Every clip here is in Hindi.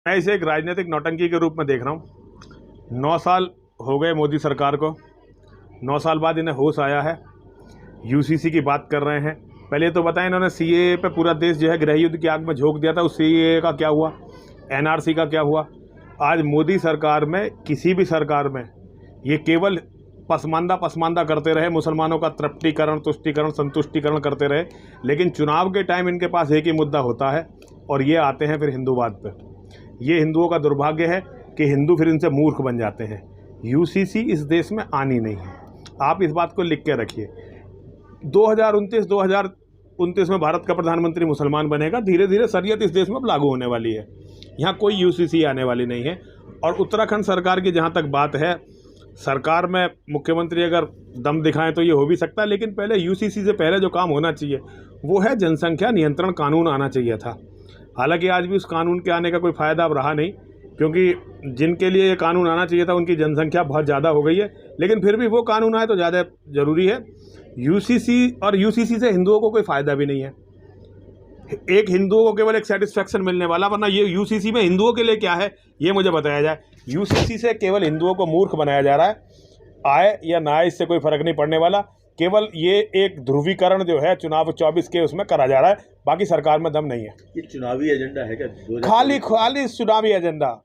मैं इसे एक राजनीतिक नौटंकी के रूप में देख रहा हूँ। 9 साल हो गए मोदी सरकार को। 9 साल बाद इन्हें होश आया है। यूसीसी की बात कर रहे हैं। पहले तो बताएं, इन्होंने सीएए पे पूरा देश जो है गृह युद्ध की आग में झोंक दिया था। उस सीएए का क्या हुआ, एनआरसी का क्या हुआ। आज मोदी सरकार में, किसी भी सरकार में, ये केवल पसमानदा करते रहे, मुसलमानों का तृप्तिकरण, तुष्टिकरण, संतुष्टिकरण करते रहे। लेकिन चुनाव के टाइम इनके पास एक ही मुद्दा होता है और ये आते हैं फिर हिंदूवाद पे। ये हिंदुओं का दुर्भाग्य है कि हिंदू फिर इनसे मूर्ख बन जाते हैं। यूसीसी इस देश में आनी नहीं है। आप इस बात को लिख के रखिए। 2029 में भारत का प्रधानमंत्री मुसलमान बनेगा। धीरे धीरे शरीयत इस देश में अब लागू होने वाली है। यहाँ कोई यूसीसी आने वाली नहीं है। और उत्तराखंड सरकार की जहाँ तक बात है, सरकार में मुख्यमंत्री अगर दम दिखाएं तो ये हो भी सकता है, लेकिन पहले यूसीसी से पहले जो काम होना चाहिए वो है जनसंख्या नियंत्रण कानून आना चाहिए था। हालांकि आज भी उस कानून के आने का कोई फ़ायदा अब रहा नहीं, क्योंकि जिनके लिए ये कानून आना चाहिए था उनकी जनसंख्या बहुत ज़्यादा हो गई है। लेकिन फिर भी वो कानून आए तो ज़्यादा ज़रूरी है। यूसीसी से हिंदुओं को कोई फ़ायदा भी नहीं है। एक हिंदुओं को केवल एक सेटिस्फैक्शन मिलने वाला, वरना ये यूसीसी में हिंदुओं के लिए क्या है ये मुझे बताया जाए। यूसीसी से केवल हिंदुओं को मूर्ख बनाया जा रहा है। आए या ना आए इससे कोई फ़र्क नहीं पड़ने वाला। केवल ये एक ध्रुवीकरण जो है चुनाव 24 के उसमें करा जा रहा है। बाकी सरकार में दम नहीं है। ये चुनावी एजेंडा है क्या? खाली चुनावी एजेंडा।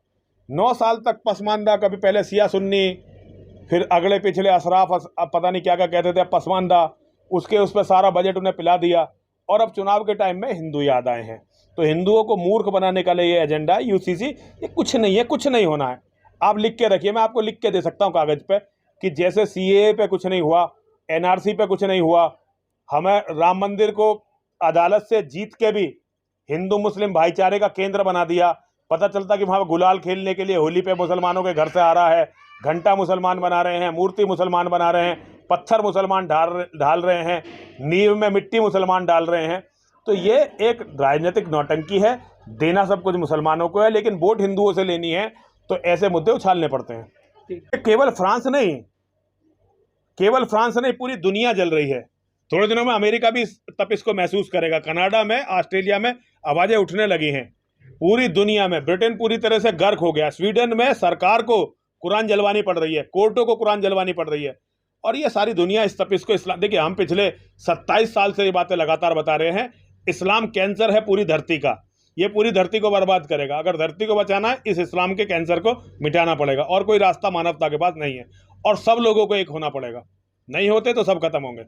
9 साल तक पसमानदा, कभी पहले सिया सुन्नी, फिर अगले पिछले अशराफ, अब पता नहीं क्या क्या कहते थे, पसमानदा, उसके उस पर सारा बजट उन्हें पिला दिया। और अब चुनाव के टाइम में हिंदू याद आए हैं। तो हिंदुओं को मूर्ख बनाने का लिए ये एजेंडा है यूसीसी। ये कुछ नहीं है, कुछ नहीं होना है। आप लिख के रखिए, मैं आपको लिख के दे सकता हूँ कागज़ पे कि जैसे सीएए पे कुछ नहीं हुआ, एनआरसी पे कुछ नहीं हुआ, हमें राम मंदिर को अदालत से जीत के भी हिंदू मुस्लिम भाईचारे का केंद्र बना दिया। पता चलता कि वहाँ गुलाल खेलने के लिए होली पे मुसलमानों के घर से आ रहा है, घंटा मुसलमान बना रहे हैं, मूर्ति मुसलमान बना रहे हैं, पत्थर मुसलमान ढाल रहे हैं, नींव में मिट्टी मुसलमान डाल रहे हैं। तो ये एक राजनीतिक नौटंकी है। देना सब कुछ मुसलमानों को है, लेकिन वोट हिंदुओं से लेनी है तो ऐसे मुद्दे उछालने पड़ते हैं। केवल फ्रांस नहीं, पूरी दुनिया जल रही है। थोड़े दिनों में अमेरिका भी तब इसको महसूस करेगा। कनाडा में, ऑस्ट्रेलिया में आवाज़ें उठने लगी हैं। पूरी दुनिया में, ब्रिटेन पूरी तरह से गर्क हो गया। स्वीडन में सरकार को कुरान जलवानी पड़ रही है, कोर्टों को कुरान जलवानी पड़ रही है। और ये सारी दुनिया इस तपिश को इस्लाम, देखिए हम पिछले 27 साल से ये बातें लगातार बता रहे हैं। इस्लाम कैंसर है पूरी धरती का। ये पूरी धरती को बर्बाद करेगा। अगर धरती को बचाना है, इस इस्लाम के कैंसर को मिटाना पड़ेगा। और कोई रास्ता मानवता के पास नहीं है। और सब लोगों को एक होना पड़ेगा। नहीं होते तो सब खत्म होंगे।